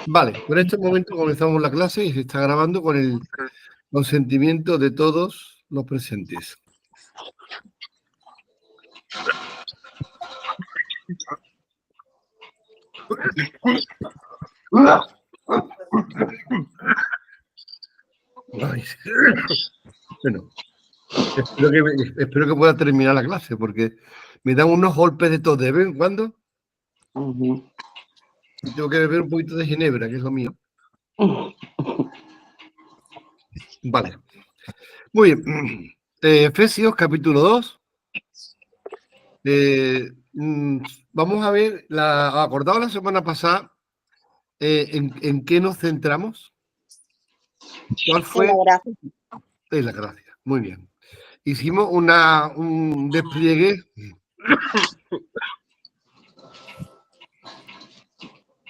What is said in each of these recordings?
Vale, en este momento comenzamos la clase y se está grabando con el consentimiento de todos los presentes. Ay, bueno, espero que pueda terminar la clase porque me dan unos golpes de tos de vez en cuando. Y tengo que beber un poquito de ginebra, que es lo mío. Vale. Muy bien. Efesios capítulo 2. Vamos a ver, acordado la semana pasada, ¿en qué nos centramos? ¿Cuál fue? En la gracia. En la gracia. Muy bien. Hicimos un despliegue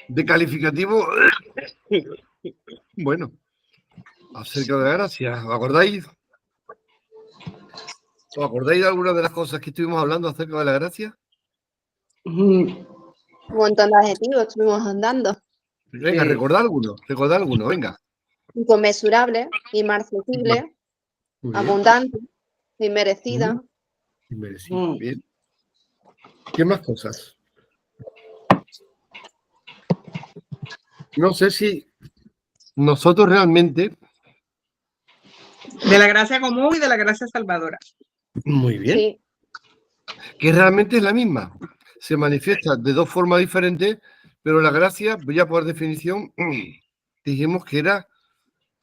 de calificativo, bueno, acerca de la gracia. ¿Os acordáis? ¿Os acordáis de alguna de las cosas que estuvimos hablando acerca de la gracia? Un montón de adjetivos estuvimos andando. Venga, recordad alguno, venga. Inconmensurable, inmarcesible, abundante, inmerecida. Inmerecido, bien. ¿Qué más cosas? No sé si nosotros realmente... De la gracia común y de la gracia salvadora. Muy bien. Sí. Que realmente es la misma. Se manifiesta de dos formas diferentes, pero la gracia, ya por definición, dijimos que era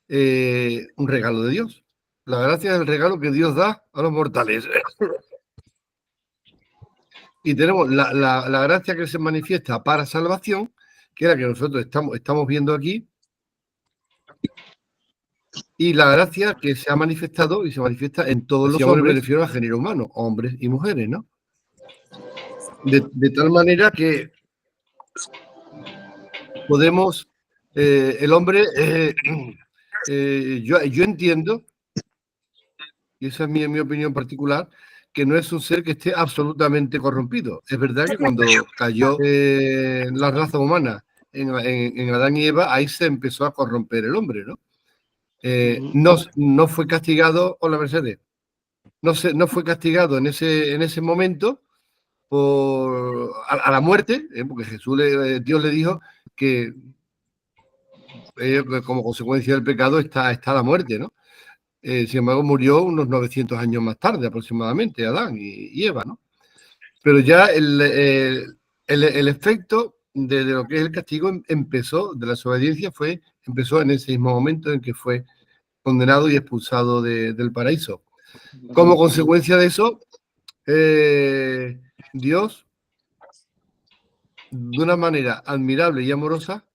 un regalo de Dios. La gracia es el regalo que Dios da a los mortales. Y tenemos la gracia que se manifiesta para salvación, que es la que nosotros estamos viendo aquí, y la gracia que se ha manifestado y se manifiesta en todos los hombres, me refiero a género humano, hombres y mujeres, ¿no? De tal manera que podemos, el hombre, yo entiendo, y esa es mi opinión particular, que no es un ser que esté absolutamente corrompido. Es verdad que cuando cayó la raza humana en Adán y Eva, ahí se empezó a corromper el hombre, ¿no? No fue castigado, hola Mercedes, no fue castigado en ese momento a la muerte, porque Dios le dijo que como consecuencia del pecado está la muerte, ¿no? Sin embargo, murió unos 900 años más tarde aproximadamente Adán y Eva, ¿no? Pero ya el efecto de lo que es el castigo empezó, de la desobediencia, empezó en ese mismo momento en que fue condenado y expulsado del paraíso. Como consecuencia de eso, Dios, de una manera admirable y amorosa,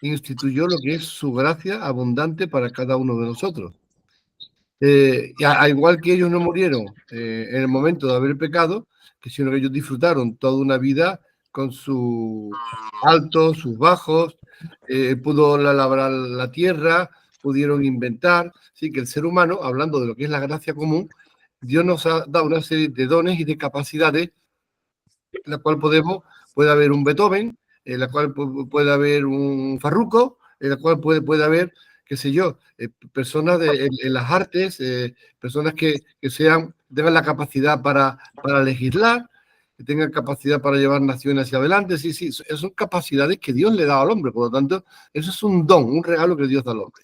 instituyó lo que es su gracia abundante para cada uno de nosotros. Al igual que ellos no murieron en el momento de haber pecado, sino que ellos disfrutaron toda una vida con sus altos, sus bajos, pudo labrar la tierra, pudieron inventar. Así que el ser humano, hablando de lo que es la gracia común, Dios nos ha dado una serie de dones y de capacidades, en la cual puede haber un Beethoven, en la cual puede haber un Farruko, en la cual puede haber, qué sé yo, personas en las artes, personas que tengan la capacidad para legislar, que tengan capacidad para llevar naciones hacia adelante. Sí, son capacidades que Dios le da al hombre, por lo tanto, eso es un don, un regalo que Dios da al hombre.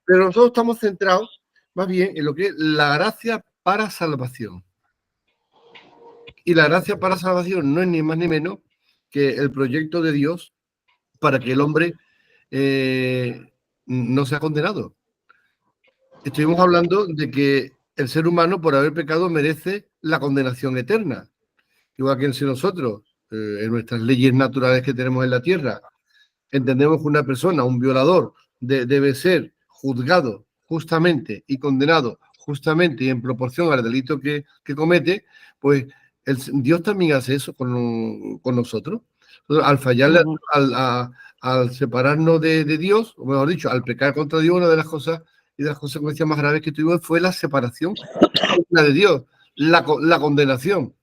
Pero nosotros estamos centrados más bien en lo que es la gracia para salvación. Y la gracia para salvación no es ni más ni menos que el proyecto de Dios para que el hombre no sea condenado. Estuvimos hablando de que el ser humano, por haber pecado, merece la condenación eterna. Igual que si nosotros, en nuestras leyes naturales que tenemos en la tierra, entendemos que una persona, un violador, debe ser juzgado justamente y condenado justamente y en proporción al delito que comete, pues Dios también hace eso con nosotros. Entonces, al fallarle, al separarnos de Dios, o mejor dicho, al pecar contra Dios, una de las cosas y de las consecuencias más graves que tuvimos fue la separación de Dios, la condenación.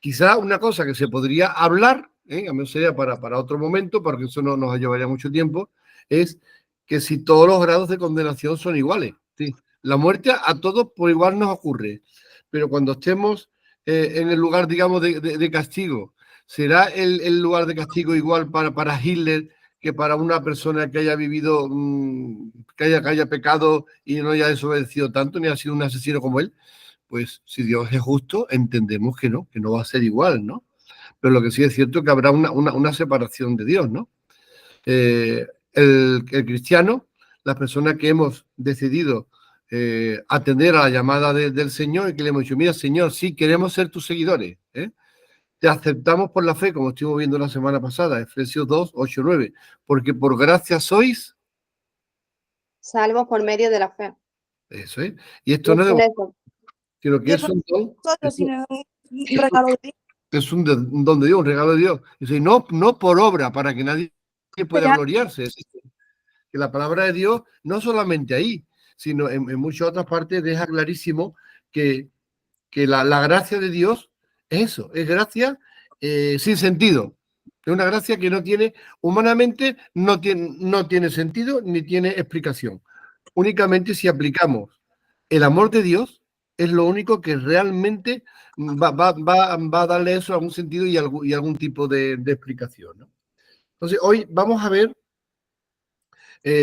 Quizá una cosa que se podría hablar, a menos sería para otro momento, porque eso no nos llevaría mucho tiempo, es que si todos los grados de condenación son iguales. ¿Sí? La muerte a todos por igual nos ocurre, pero cuando estemos en el lugar, digamos, de castigo, ¿será el lugar de castigo igual para Hitler que para una persona que haya vivido, que haya pecado y no haya desobedecido tanto, ni ha sido un asesino como él? Pues si Dios es justo, entendemos que no va a ser igual, ¿no? Pero lo que sí es cierto es que habrá una separación de Dios, ¿no? El cristiano, las personas que hemos decidido atender a la llamada del Señor y que le hemos dicho, mira, Señor, sí, queremos ser tus seguidores, te aceptamos por la fe, como estuvimos viendo la semana pasada, Efesios 2, 8, 9, porque por gracia sois. Salvos por medio de la fe. Eso es. Y esto no es de sino que es un don. Un regalo de Dios. Es un don de Dios, un regalo de Dios. Dice, no por obra, para que nadie pueda gloriarse. Es que la palabra de Dios, no solamente ahí, sino en muchas otras partes, deja clarísimo que la gracia de Dios es eso, es gracia sin sentido. Es una gracia que no tiene, humanamente, no tiene sentido ni tiene explicación. Únicamente si aplicamos el amor de Dios, es lo único que realmente va a darle eso algún sentido y algún tipo de explicación, ¿no? Entonces, hoy vamos a ver,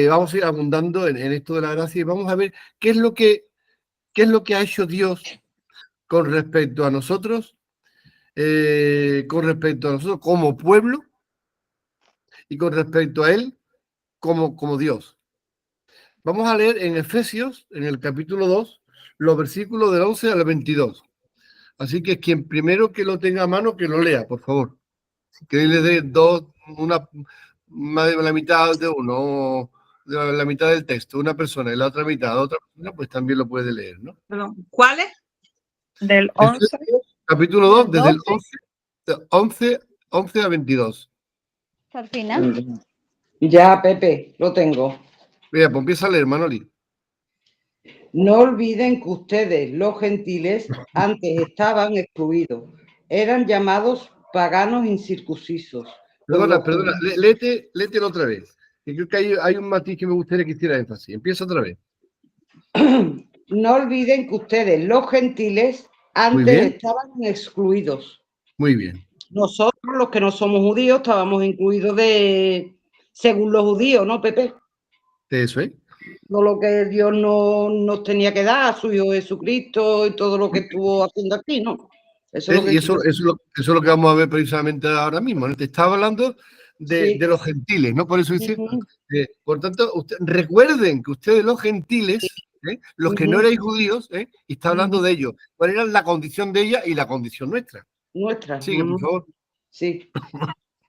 vamos a ir abundando en esto de la gracia y vamos a ver qué es lo que ha hecho Dios con respecto a nosotros, como pueblo y con respecto a Él como Dios. Vamos a leer en Efesios, en el capítulo 2, los versículos del 11 al 22. Así que quien primero que lo tenga a mano, que lo lea, por favor. Si queréis le dé más de la mitad de uno, o de la mitad del texto, una persona y la otra mitad de otra persona, pues también lo puede leer, ¿no? Perdón, ¿cuál es? Del 11. Capítulo 2, desde el 12. 11 a 22. Al final. Ya, Pepe, lo tengo. Mira, pues empieza a leer, Manoli. No olviden que ustedes, los gentiles, antes estaban excluidos. Eran llamados paganos incircuncisos. Perdona, léetelo otra vez. Y creo que hay un matiz que me gustaría que hiciera énfasis. Empieza otra vez. No olviden que ustedes, los gentiles, antes estaban excluidos. Muy bien. Nosotros, los que no somos judíos, estábamos incluidos según los judíos, ¿no, Pepe? Eso es. Todo lo que Dios nos tenía que dar, a su Hijo Jesucristo y todo lo que estuvo haciendo aquí, ¿no? Eso es lo que vamos a ver precisamente ahora mismo, ¿no? Te estaba hablando de los gentiles, ¿no? Por eso dice, por tanto, recuerden que ustedes los gentiles, los que no erais judíos, y está hablando de ellos, cuál era la condición de ella y la condición nuestra. Sigue, por favor. Sí.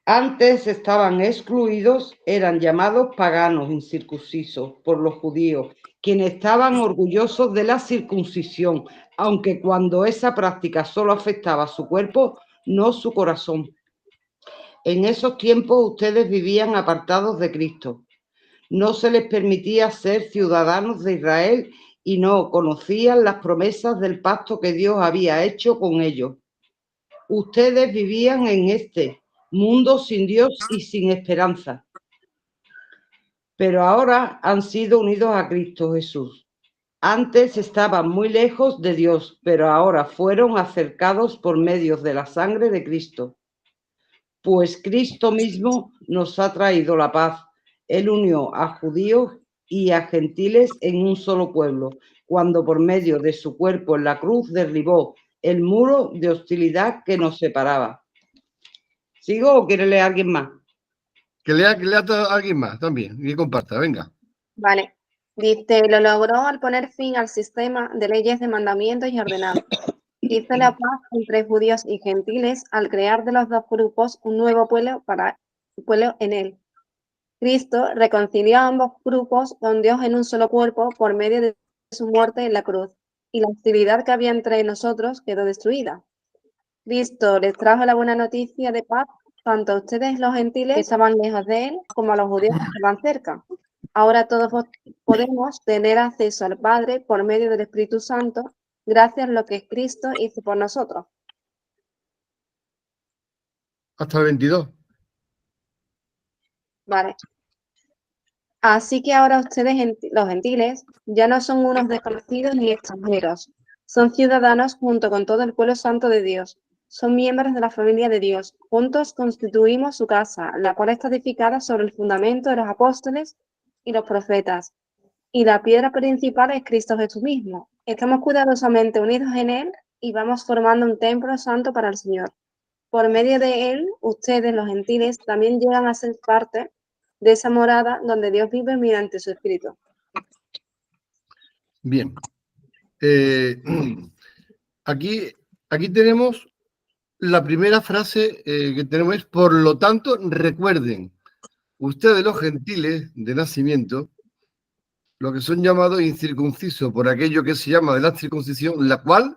Antes estaban excluidos, eran llamados paganos incircuncisos por los judíos, quienes estaban orgullosos de la circuncisión, aunque cuando esa práctica solo afectaba su cuerpo, no su corazón. En esos tiempos ustedes vivían apartados de Cristo. No se les permitía ser ciudadanos de Israel y no conocían las promesas del pacto que Dios había hecho con ellos. Ustedes vivían en este mundo sin Dios y sin esperanza. Pero ahora han sido unidos a Cristo Jesús. Antes estaban muy lejos de Dios, pero ahora fueron acercados por medio de la sangre de Cristo. Pues Cristo mismo nos ha traído la paz. Él unió a judíos y a gentiles en un solo pueblo, cuando por medio de su cuerpo en la cruz derribó el muro de hostilidad que nos separaba. ¿Sigo o quiere leer alguien más? Que lea a alguien más también y que comparta, venga. Vale. Dice, lo logró al poner fin al sistema de leyes de mandamientos y ordenanzas. Hizo la paz entre judíos y gentiles al crear de los dos grupos un nuevo pueblo en él. Cristo reconcilió a ambos grupos con Dios en un solo cuerpo por medio de su muerte en la cruz, y la hostilidad que había entre nosotros quedó destruida. Cristo les trajo la buena noticia de paz tanto a ustedes los gentiles que estaban lejos de él como a los judíos que estaban cerca. Ahora todos podemos tener acceso al Padre por medio del Espíritu Santo, gracias a lo que Cristo hizo por nosotros. hasta el 22. Vale. Así que ahora ustedes, los gentiles, ya no son unos desconocidos ni extranjeros. Son ciudadanos junto con todo el pueblo santo de Dios. Son miembros de la familia de Dios. Juntos constituimos su casa, la cual está edificada sobre el fundamento de los apóstoles y los profetas. Y la piedra principal es Cristo Jesús mismo. Estamos cuidadosamente unidos en Él y vamos formando un templo santo para el Señor. Por medio de Él, ustedes, los gentiles, también llegan a ser parte de esa morada donde Dios vive mediante su Espíritu. Bien. Aquí tenemos la primera frase que tenemos es, por lo tanto, recuerden, ustedes los gentiles de nacimiento, lo que son llamados incircuncisos por aquello que se llama de la circuncisión, la cual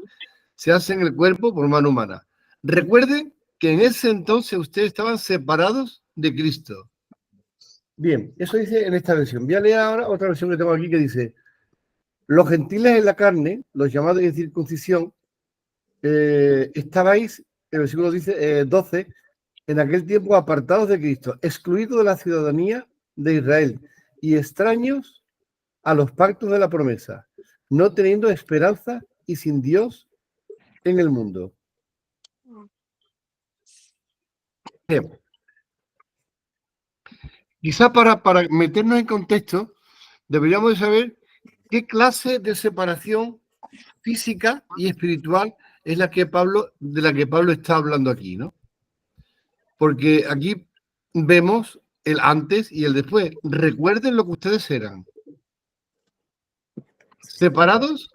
se hace en el cuerpo por mano humana. Recuerden que en ese entonces ustedes estaban separados de Cristo. Bien, eso dice en esta versión. Voy a leer ahora otra versión que tengo aquí que dice, los gentiles en la carne, los llamados en circuncisión, estabais, el versículo dice 12, en aquel tiempo apartados de Cristo, excluidos de la ciudadanía de Israel y extraños a los pactos de la promesa, no teniendo esperanza y sin Dios en el mundo. Bien. Quizá para meternos en contexto, deberíamos de saber qué clase de separación física y espiritual es de la que Pablo está hablando aquí, ¿no? Porque aquí vemos el antes y el después. Recuerden lo que ustedes eran. Separados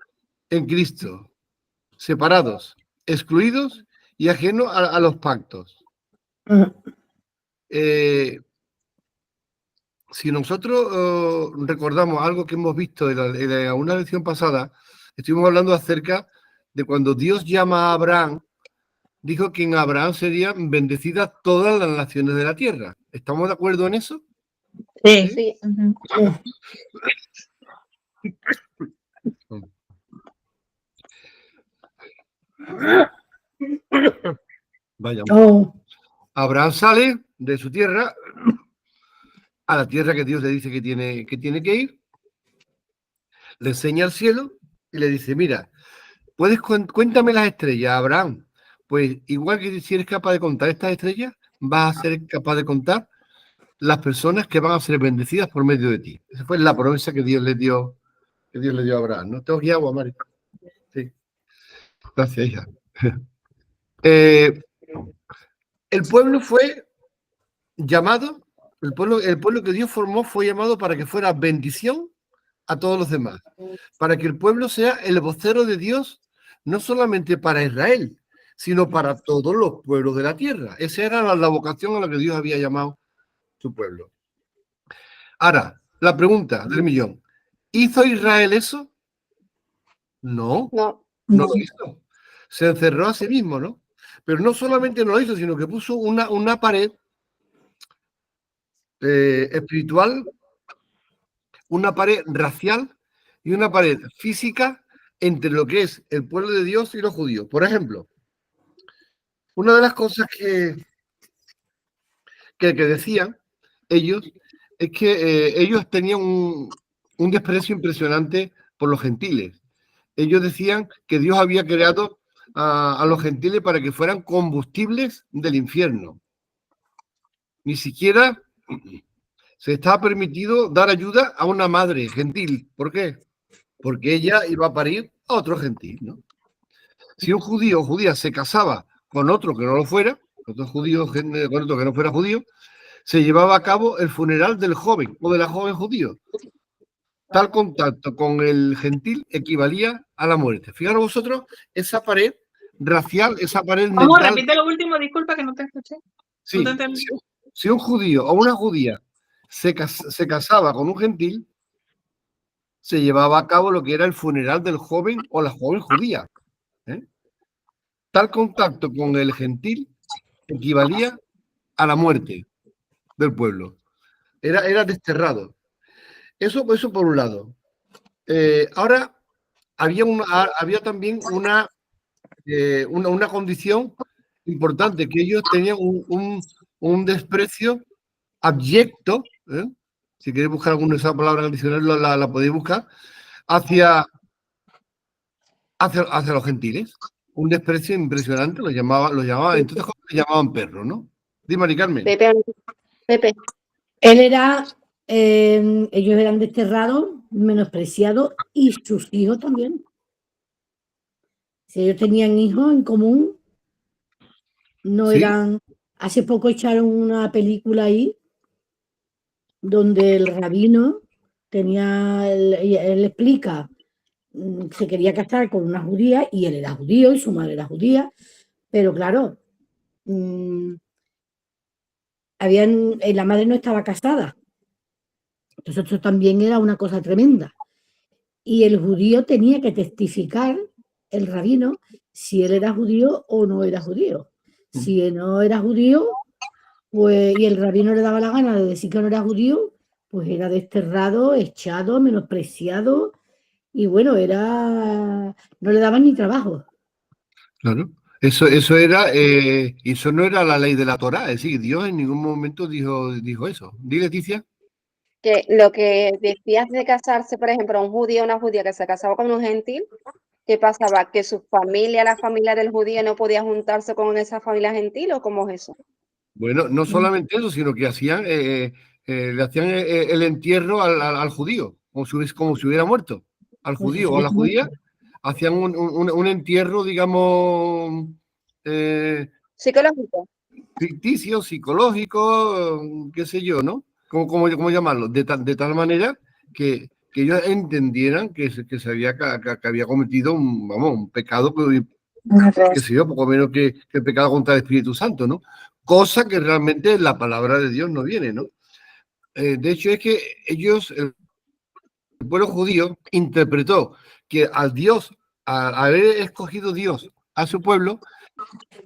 en Cristo. Separados, excluidos y ajenos a los pactos. Si nosotros recordamos algo que hemos visto en una lección pasada, estuvimos hablando acerca de cuando Dios llama a Abraham, dijo que en Abraham serían bendecidas todas las naciones de la tierra. ¿Estamos de acuerdo en eso? Sí. Sí. Vaya. Abraham sale de su tierra a la tierra que Dios le dice que tiene que ir, le enseña el cielo y le dice, mira, cuéntame las estrellas, Abraham. Pues igual que si eres capaz de contar estas estrellas, vas a ser capaz de contar las personas que van a ser bendecidas por medio de ti. Esa fue la promesa que Dios le dio a Abraham. ¿No? Tengo aquí agua, Mari. Sí. Gracias, hija. El pueblo fue llamado, el pueblo que Dios formó fue llamado para que fuera bendición a todos los demás, para que el pueblo sea el vocero de Dios, no solamente para Israel, sino para todos los pueblos de la tierra. Esa era la vocación a la que Dios había llamado su pueblo. Ahora, la pregunta del millón, ¿hizo Israel eso? No, no lo hizo. Se encerró a sí mismo, ¿no? Pero no solamente no lo hizo, sino que puso una pared espiritual, una pared racial y una pared física entre lo que es el pueblo de Dios y los judíos. Por ejemplo, una de las cosas que decían ellos es que ellos tenían un desprecio impresionante por los gentiles. Ellos decían que Dios había creado a los gentiles para que fueran combustibles del infierno. Ni siquiera se estaba permitido dar ayuda a una madre gentil. ¿Por qué? Porque ella iba a parir a otro gentil, ¿no? Si un judío o judía se casaba con otro que no lo fuera, otro judío con otro que no fuera judío, se llevaba a cabo el funeral del joven o de la joven judío. Tal contacto con el gentil equivalía a la muerte. Fijaros vosotros, esa pared racial, esa pared mental... ¿Cómo? Repite lo último, disculpa que no te escuché. Sí, No te si un judío o una judía se casaba con un gentil, se llevaba a cabo lo que era el funeral del joven o la joven judía. Tal contacto con el gentil equivalía a la muerte del pueblo. Era desterrado. Eso por un lado. Ahora, había también una condición importante, que ellos tenían un desprecio abyecto, si queréis buscar alguna de esas palabras en el diccionario, la podéis buscar, hacia los gentiles. Un desprecio impresionante, los llamaban, entonces le llamaban perros, ¿no? Dime, Mari Carmen. Pepe. Él era, ellos eran desterrados, menospreciados y sus hijos también. Si ellos tenían hijos en común, no ¿Sí? eran. Hace poco echaron una película ahí donde el rabino tenía, él explica, se quería casar con una judía y él era judío y su madre era judía, pero claro, la madre no estaba casada. Entonces esto también era una cosa tremenda. Y el judío tenía que testificar, el rabino, si él era judío o no era judío. Si no era judío, pues, y el rabino le daba la gana de decir que no era judío, pues era desterrado, echado, menospreciado, y bueno, no le daban ni trabajo. Claro. Eso era, eso no era la ley de la Torá, es decir, Dios en ningún momento dijo eso. ¿Di, Leticia? Que lo que decías de casarse, por ejemplo, un judío o una judía que se casaba con un gentil, ¿qué pasaba? ¿Que su familia, la familia del judío, no podía juntarse con esa familia gentil o cómo es eso? Bueno, no solamente eso, sino que le hacían el entierro al judío, como si hubiera muerto. Al judío o a la judía, hacían un entierro, digamos, Psicológico. ficticio, psicológico, qué sé yo, ¿no? ¿Cómo llamarlo? De tal manera que ellos entendieran que se había cometido un pecado, que sé yo, poco menos que el pecado contra el Espíritu Santo, ¿no? Cosa que realmente en la palabra de Dios no viene, ¿no? De hecho, es que el pueblo judío interpretó que al haber escogido Dios a su pueblo.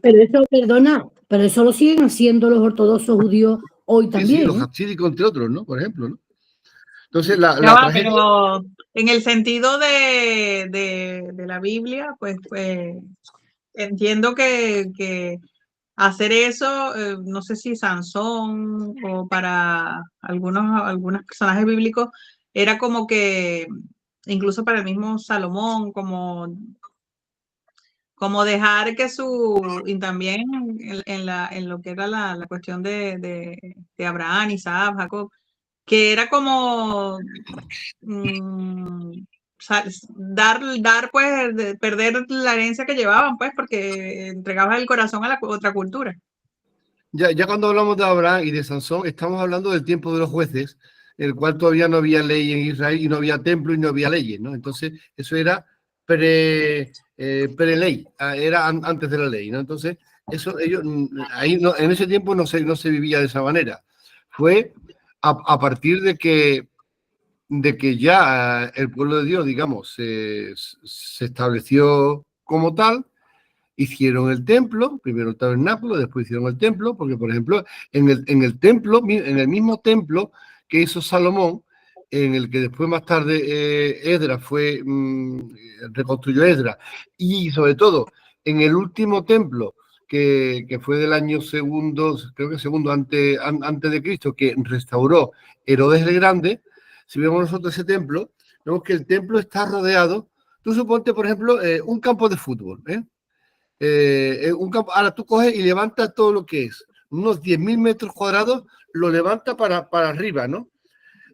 Pero eso, perdona, pero eso lo siguen haciendo los ortodoxos judíos hoy también. Sí, los hapsídicos, entre otros, ¿no? Por ejemplo, ¿no? Entonces, pero en el sentido de la Biblia, pues entiendo que hacer eso, no sé si Sansón o para algunos personajes bíblicos, era como que, incluso para el mismo Salomón, como dejar que y también en lo que era la cuestión de Abraham, Isaac, Jacob, que era como dar pues, perder la herencia que llevaban, pues, porque entregabas el corazón a la otra cultura. Ya cuando hablamos de Abraham y de Sansón, estamos hablando del tiempo de los jueces, en el cual todavía no había ley en Israel y no había templo y no había leyes, ¿no? Entonces, eso era pre-ley, era antes de la ley, ¿no? Entonces, eso ellos ahí en ese tiempo no se vivía de esa manera. Fue a partir de que ya el pueblo de Dios, digamos, se estableció como tal. Hicieron el templo, primero el tabernáculo, después hicieron el templo, porque, por ejemplo, en el templo, en el mismo templo que hizo Salomón, en el que después más tarde Esdras reconstruyó Esdras, y sobre todo en el último templo que fue del año segundo, creo que segundo antes de Cristo, que restauró Herodes el Grande. Si vemos nosotros ese templo, vemos que el templo está rodeado. Tú suponte, por ejemplo, un campo de fútbol, ahora tú coges y levantas todo lo que es unos 10.000 metros cuadrados, lo levantas para arriba, ¿no?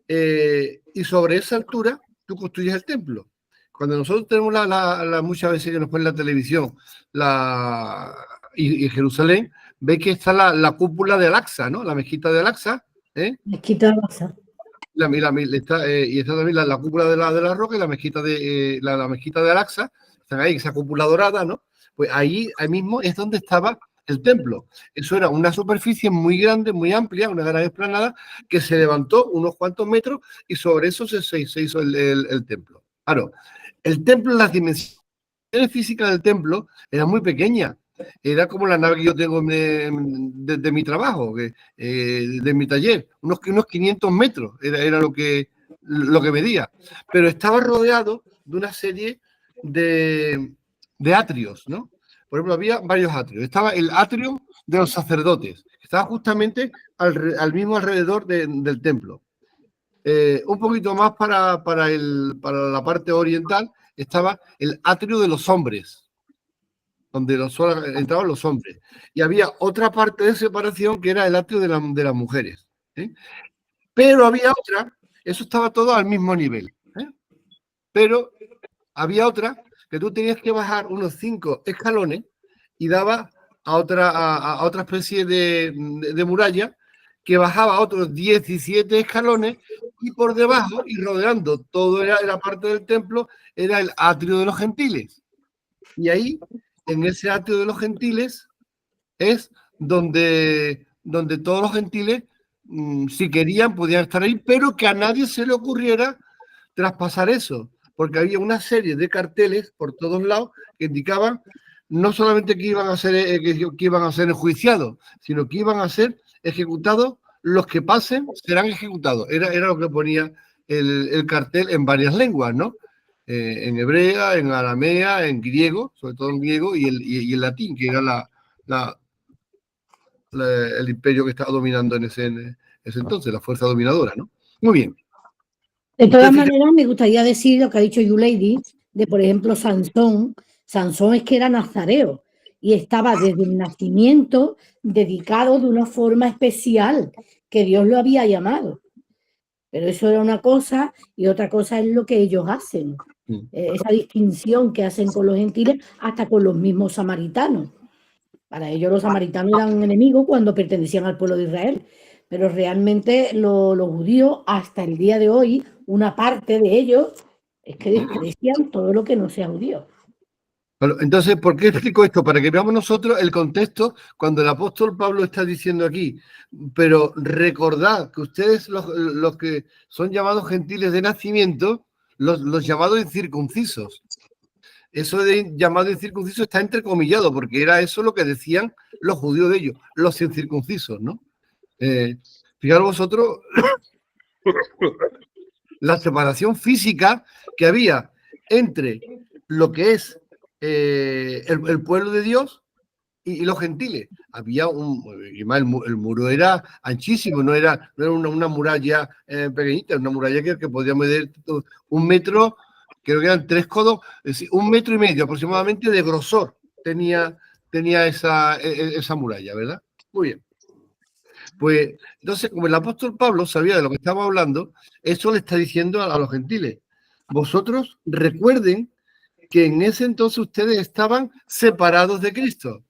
Y sobre esa altura tú construyes el templo. Cuando nosotros tenemos muchas veces que nos ponen la televisión y Jerusalén, veis que está la cúpula de Al-Aqsa, ¿no? La mezquita de Al-Aqsa. Mezquita de Al-Aqsa. Y está también la cúpula de la roca y la mezquita de Al-Aqsa. Están ahí, esa cúpula dorada, ¿no? Pues ahí mismo es donde estaba el templo. Eso era una superficie muy grande, muy amplia, una gran explanada, que se levantó unos cuantos metros y sobre eso se hizo el templo. Claro, el templo, las dimensiones físicas del templo eran muy pequeñas. Era como la nave que yo tengo de mi trabajo, de mi taller, unos 500 metros era lo que medía. Pero estaba rodeado de una serie de atrios, ¿no? por ejemplo, había varios atrios. Estaba el atrio de los sacerdotes, que estaba justamente al mismo alrededor del templo. Un poquito más para la parte oriental estaba el atrio de los hombres, donde entraban los hombres. Y había otra parte de separación que era el atrio de las mujeres. Pero había otra, eso estaba todo al mismo nivel. Pero había otra que tú tenías que bajar unos 5 escalones y daba a otra especie de muralla que bajaba otros 17 escalones y por debajo y rodeando toda la parte del templo era el atrio de los gentiles. Y ahí, en ese atrio de los gentiles, es donde todos los gentiles, si querían, podían estar ahí, pero que a nadie se le ocurriera traspasar eso, porque había una serie de carteles por todos lados que indicaban no solamente que iban a ser, que iban a ser enjuiciados, sino que iban a ser ejecutados, los que pasen serán ejecutados. Era lo que ponía el cartel en varias lenguas, ¿no? En hebrea, en aramea, en griego, sobre todo en griego, y el latín, que era el imperio que estaba dominando en ese entonces, la fuerza dominadora, ¿no? Muy bien. De todas maneras, me gustaría decir lo que ha dicho YouLady, de por ejemplo Sansón. Sansón es que era nazareo y estaba desde el nacimiento dedicado de una forma especial que Dios lo había llamado. Pero eso era una cosa y otra cosa es lo que ellos hacen. Esa distinción que hacen con los gentiles hasta con los mismos samaritanos. Para ellos los samaritanos eran enemigos cuando pertenecían al pueblo de Israel. Pero realmente los judíos, hasta el día de hoy, una parte de ellos es que desprecian todo lo que no sea judío. Bueno, entonces, ¿por qué explico esto? Para que veamos nosotros el contexto cuando el apóstol Pablo está diciendo aquí. Pero recordad que ustedes, los que son llamados gentiles de nacimiento, los llamados incircuncisos. Eso de llamado incircunciso está entrecomillado, porque era eso lo que decían los judíos de ellos, los incircuncisos, ¿no? Fijaros vosotros la separación física que había entre lo que es el pueblo de Dios y los gentiles. Había y más el muro era anchísimo, no era una muralla pequeñita, una muralla que podía medir 1 metro, creo que eran 3 codos, es decir, 1,5 metros aproximadamente de grosor tenía esa muralla, ¿verdad? Muy bien. Pues entonces, como el apóstol Pablo sabía de lo que estaba hablando, eso le está diciendo a los gentiles. Vosotros recuerden que en ese entonces ustedes estaban separados de Cristo.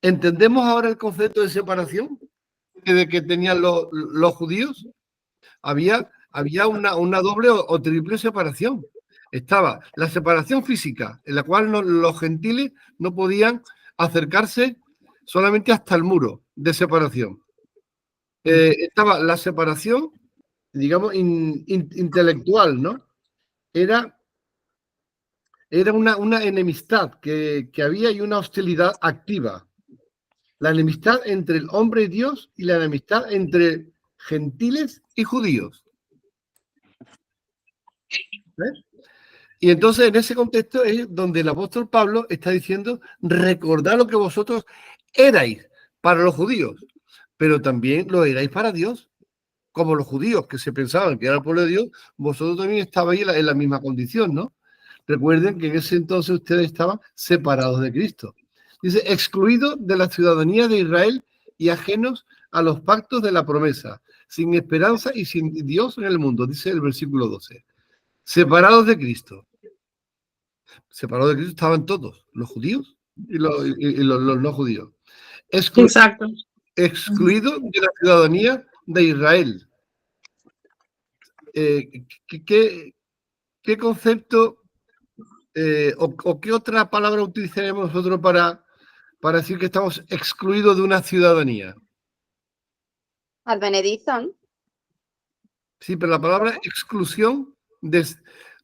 ¿Entendemos ahora el concepto de separación que tenían los judíos? Había una doble o triple separación. Estaba la separación física, en la cual los gentiles no podían acercarse solamente hasta el muro de separación. Estaba la separación, digamos, intelectual, ¿no? Era una enemistad que había y una hostilidad activa. La enemistad entre el hombre y Dios y la enemistad entre gentiles y judíos. ¿Ves? Y entonces en ese contexto es donde el apóstol Pablo está diciendo, recordad lo que vosotros erais para los judíos, pero también lo erais para Dios. Como los judíos que se pensaban que era el pueblo de Dios, vosotros también estabais en la misma condición, ¿no? Recuerden que en ese entonces ustedes estaban separados de Cristo. Dice, excluidos de la ciudadanía de Israel y ajenos a los pactos de la promesa, sin esperanza y sin Dios en el mundo, dice el versículo 12. Separados de Cristo. Separados de Cristo estaban todos, los judíos y los no judíos. Exacto. Excluidos de la ciudadanía de Israel. ¿Qué concepto o qué otra palabra utilizaremos nosotros para decir que estamos excluidos de una ciudadanía? Advenedizan. Sí, pero la palabra exclusión,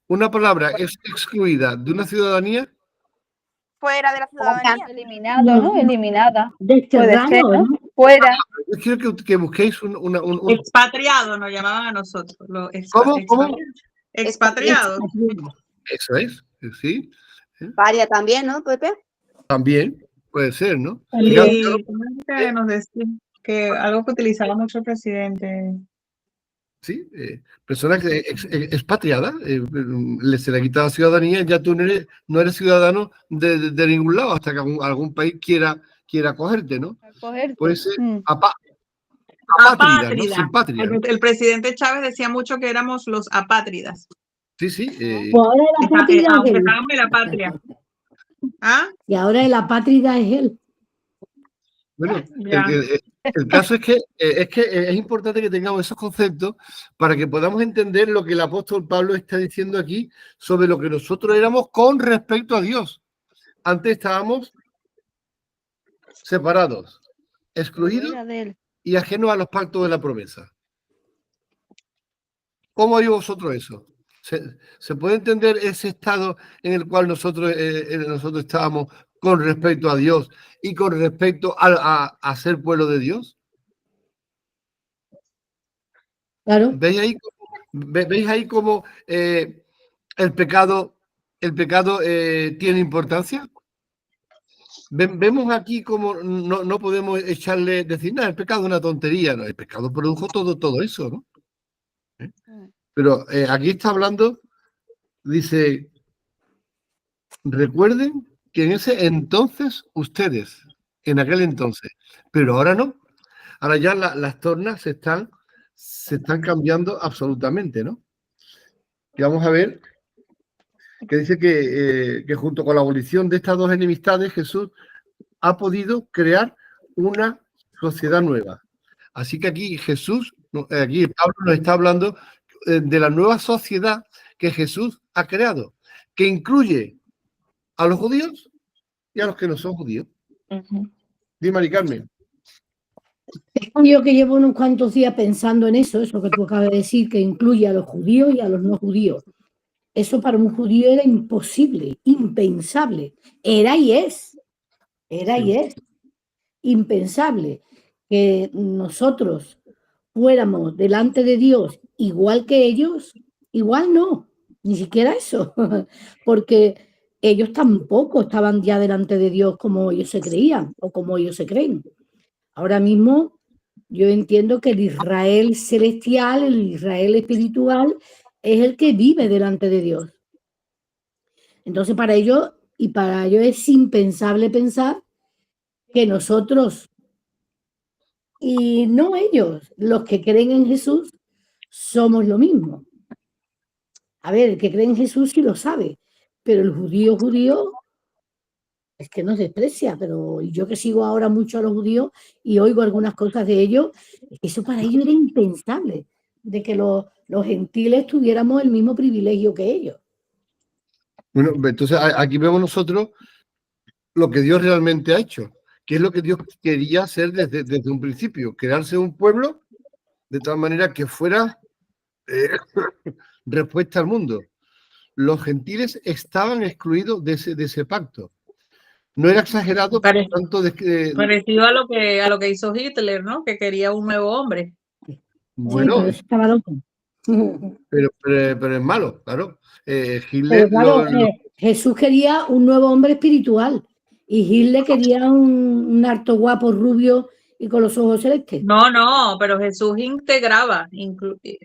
una palabra es excluida de una ciudadanía. Fuera de la ciudadanía. Eliminado, ¿no? Eliminada. Desterrado, Puede ser, ¿no? ¿no? Fuera. Yo quiero que busquéis un Expatriados nos llamaban a nosotros. ¿Cómo? Expatriados. Eso es, sí. Varia también, ¿no, Pepe? También puede ser, ¿no? Y Fíjate, ¿cómo es que nos decía? Que algo que utilizaba mucho el presidente. sí, personas expatriadas, se le quita la ciudadanía y ya tú no eres ciudadano de ningún lado hasta que algún país quiera cogerte, ¿no? Cogerte. Puede ser Mm. apátrida, ¿no? Apátrida. Sin patria, ¿no? El presidente Chávez decía mucho que éramos los apátridas, Sí, sí. Pues ahora el apátrida es aunque él. estábamos en la patria. ¿Ah? Y ahora el apátrida es él. Bueno, Ya. el caso es que es importante que tengamos esos conceptos para que podamos entender lo que el apóstol Pablo está diciendo aquí sobre lo que nosotros éramos con respecto a Dios. Antes estábamos separados, excluidos Fuera de él. y ajenos a los pactos de la promesa. ¿Cómo hay vosotros eso? ¿Se puede entender ese estado en el cual nosotros estábamos con respecto a Dios y con respecto a ser pueblo de Dios? Claro. ¿Veis ahí cómo el pecado tiene importancia? Vemos aquí cómo no podemos decir, nada, el pecado es una tontería. No, el pecado produjo todo eso, ¿no? Pero aquí está hablando, dice, recuerden que en ese entonces ustedes, en aquel entonces, pero ahora no. Ahora ya las tornas se están cambiando absolutamente, ¿no? Y vamos a ver que dice que junto con la abolición de estas dos enemistades, Jesús ha podido crear una sociedad nueva. Así que aquí aquí Pablo nos está hablando de la nueva sociedad que Jesús ha creado, que incluye a los judíos y a los que no son judíos. Dime, Mari Carmen. Yo que llevo unos cuantos días pensando en eso que tú acabas de decir, que incluye a los judíos y a los no judíos. Eso para un judío era imposible, impensable. Era y es impensable que nosotros fuéramos delante de Dios igual que ellos, igual no, ni siquiera eso, porque ellos tampoco estaban ya delante de Dios como ellos se creían o como ellos se creen. Ahora mismo yo entiendo que el Israel celestial, el Israel espiritual, es el que vive delante de Dios. Entonces para ellos es impensable pensar que nosotros y no ellos, los que creen en Jesús, somos lo mismo. A ver, el que cree en Jesús sí lo sabe, pero el judío es que nos desprecia, pero yo que sigo ahora mucho a los judíos y oigo algunas cosas de ellos, eso para ellos era impensable, de que los gentiles tuviéramos el mismo privilegio que ellos. Bueno, entonces aquí vemos nosotros lo que Dios realmente ha hecho, que es lo que Dios quería hacer desde un principio, crearse un pueblo de tal manera que fuera respuesta al mundo. Los gentiles estaban excluidos de ese pacto. No era exagerado, por tanto, Parecido a lo que hizo Hitler, ¿no? Que quería un nuevo hombre. Bueno, Sí, pero estaba loco. pero es malo, claro. Pero Hitler claro, Jesús quería un nuevo hombre espiritual y Hitler quería un harto guapo, rubio y con los ojos celestes. No, pero Jesús integraba,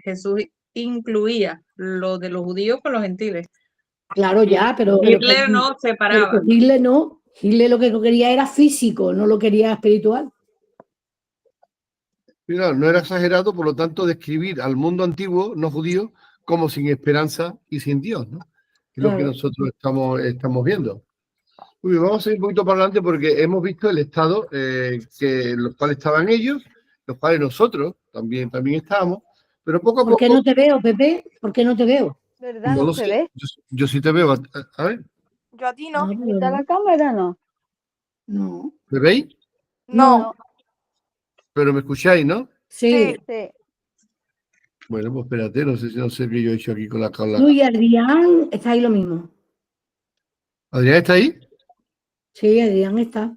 Jesús incluía lo de los judíos con los gentiles. Claro, ya, pero Hitler no separaba. Pero Hitler no. Hitler lo que quería era físico, no lo quería espiritual. Mira, no era exagerado, por lo tanto, describir al mundo antiguo, no judío, como sin esperanza y sin Dios, ¿no? Es lo que nosotros estamos viendo. Muy bien, vamos a ir un poquito para adelante porque hemos visto el estado los cuales estaban ellos, los cuales nosotros también estábamos, pero poco a poco... ¿Por qué no te veo, Pepe? ¿Por qué no te veo? ¿Verdad? No No lo se sé. ve. Yo sí te veo. A ver, Yo a ti no. ¿Está la cámara no? No. ¿me veis? No. Pero me escucháis, ¿no? Sí. Sí. Bueno, pues espérate, no sé qué yo he hecho aquí con la cámara. Tú y Adrián estáis lo mismo. ¿Adrián está ahí? Sí, Adrián está.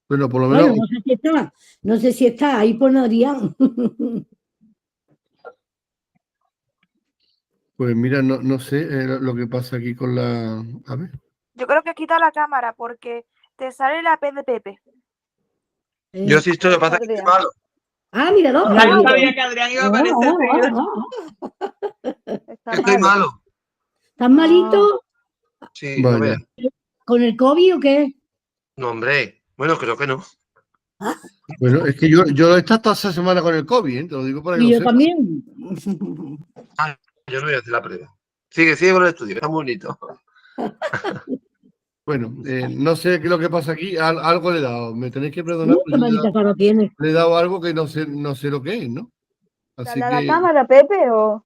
Bueno, por lo menos... Bueno, no sé si está. No sé si está. Ahí pone Adrián. Pues mira, no sé lo que pasa aquí con la... A ver. Yo creo que quita la cámara porque Te sale la P de Pepe. Yo sí estoy, lo que pasa es que estoy Adrián. malo. Ah, mira, dos. Ya yo Palito. sabía que Adrián iba a aparecer enseguida. Está Estoy malo. malo. ¿Estás malito Sí, no Vaya. veas. con el COVID o qué? No, hombre. Bueno, creo que no. Bueno, es que yo he estado toda esa semana con el COVID, ¿eh? Te lo digo para que Y lo yo sepas. también. Yo no voy a hacer la prueba. Sigue con el estudio, está muy bonito. Bueno, no sé qué es lo que pasa aquí. Algo le he dado. Me tenéis que perdonar, Qué pero yo manita cara tiene. le he dado algo que no sé lo que es, ¿no? Así ¿Dale a la que cámara, Pepe, o...?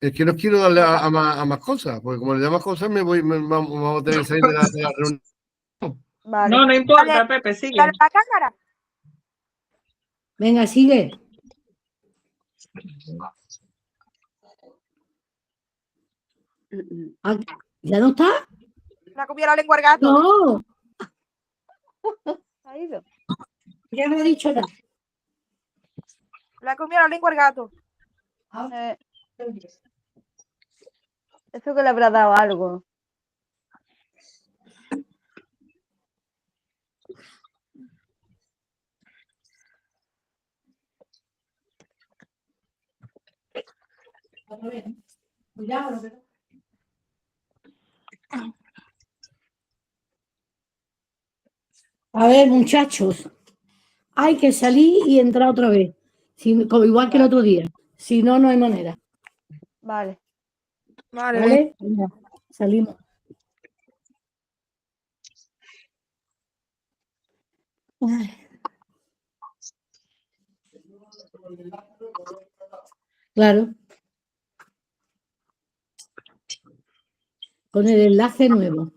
es que no quiero darle a más cosas, porque como le da más cosas, vamos a tener que salir de la reunión. Vale. No, no importa, Dale, Pepe, sigue. Dale a la cámara. Venga, sigue. Ah, ¿ya no está? Me ha comido la lengua al gato. No, ¿Ha ido? ya no he dicho nada. Le ha comido la lengua al gato. Eh, eso que le habrá dado algo. A ver, muchachos, hay que salir y entrar otra vez. Como igual que el otro día. Si no, no hay manera. Vale. Vale. ¿Vale? Venga, salimos. Ay. Claro. Con el enlace nuevo.